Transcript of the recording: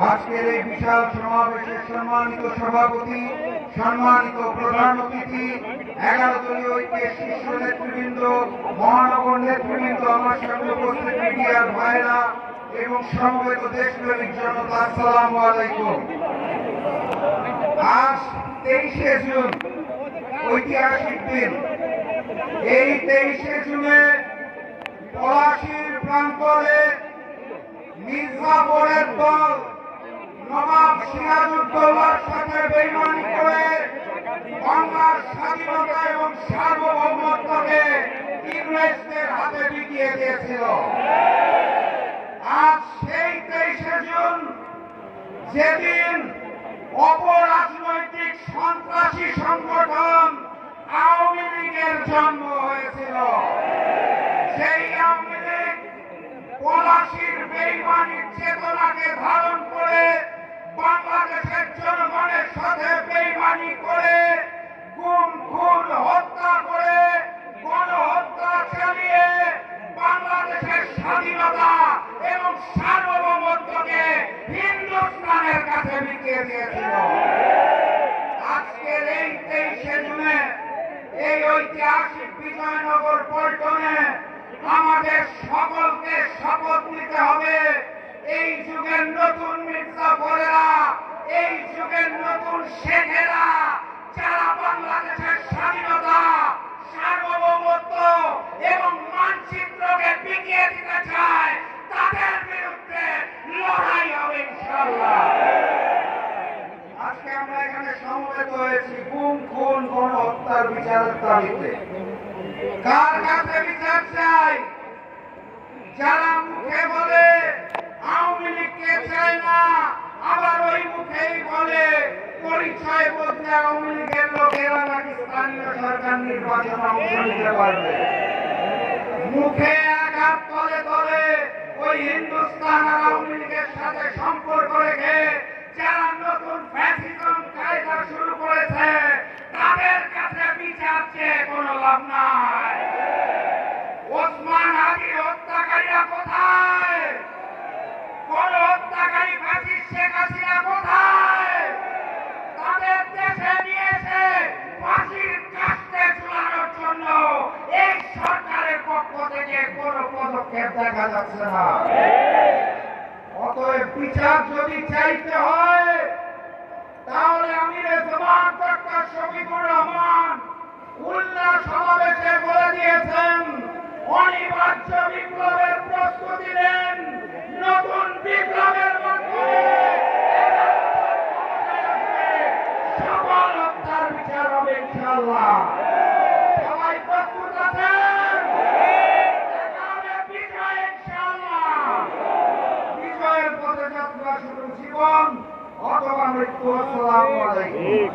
আজকের এই বিশাল সমাবেশের সম্মানিত সভাপতি, সম্মানিত প্রধান অতিথি, 11 দলীয় ঐক্যের শীর্ষ নেতৃবৃন্দ, মহানগর নেতৃবৃন্দ, আমার সঙ্গে উপস্থিত মিডিয়ার ভাইরা এবং সমবেত দেশপ্রেমিক জনতা, আসসালামু আলাইকুম। আজ 23শে জুন, ঐতিহাসিক দিন। এই 23শে জুনে পলাশীর প্রান্তরে মির্জাপুরের দল নবাব সিরাজউদ্দৌলার সাথে বেইমানি করে বাংলার স্বাধীনতা এবং সার্বভৌমত্বকে ইংরেজদের হাতে বিকিয়ে দিয়েছিল। আজ সেই 23শে জুন, যেদিন অপরাজনৈতিক সন্ত্রাসী সংগঠন আওয়ামী লীগের জন্ম হয়েছিল। সেই আওয়ামী লীগ পলাশীর বেইমানির চেতনাকে ধারণ করে বাংলাদেশের জনগণের সাথে বেইমানি করে গুম খুন হত্যা করে গণহত্যা চালিয়ে বাংলাদেশের স্বাধীনতা এবং সার্বভৌমত্বকে হিন্দুস্তানের কাছে বিকিয়ে দিয়েছিল। আজকের এই 23শে জুনে এই ঐতিহাসিক বিজয়নগর পল্টনে আমাদের সকলকে শপথ নিতে হবে, এই যুগের নতুন মির্জাফরেরা, এই যুগের নতুন শেখেরা, যারা বাংলাদেশের স্বাধীনতা, সার্বভৌমত্ব এবং মানচিত্রকে বিকিয়ে দিতে চায়, তাদের বিরুদ্ধে লড়াই হবে ইনশাআল্লাহ। আজকে আমরা এখানে সমবেত হয়েছি গুম খুন গণহত্যার বিচারের দাবিতে। কার কাছে বিচার চাই? যারা মুখে বলে আওয়ামী লীগকে চায় না, আবার ওই মুখেই বলে পরিচয় বদলে আওয়ামী লীগের লোকেরা নাকি স্থানীয় সরকার নির্বাচনে অংশ নিতে পারবে। মুখে আঘাত করে করে ওই হিন্দুস্তান আর আওয়ামী লীগের সাথে সম্পর্ক রেখে যারা নতুন ফ্যাসিজম কায়দা শুরু করেছে, তাদের কাছে বিচার চেয়ে কোনো লাভ নাই। ওসমান হাদির হত্যাকারীরা কোথায়? গণহত্যাকারী ফ্যাসিস্ট শেখ হাসিনা কোথায়? তাদের দেশে নিয়ে এসে ফাঁসির কাস্তে ঝুলানোর জন্য এই সরকারের পক্ষ থেকে কোনো পদক্ষেপ দেখা যাচ্ছে না। অতএব বিচার যদি চাইতে হয়, তাহলে আমিরে জামাত ডক্টর শফিকুর রহমান খুলনা সমাবেশে বলে দিয়েছেন, অনিবার্য বিপ্লবের প্রস্তুতি নেন, নতুন বিপ্লবের মাধ্যমে সকল হত্যার বিচার হবে ইনশাআল্লাহ। সবাই প্রস্তুত আছেন? বিজয় ইনশাআল্লাহ। বিজয়ের পথে যাত্রা শুরু, জীবন অথবা মৃত্যু। আসসালামু আলাইকুম।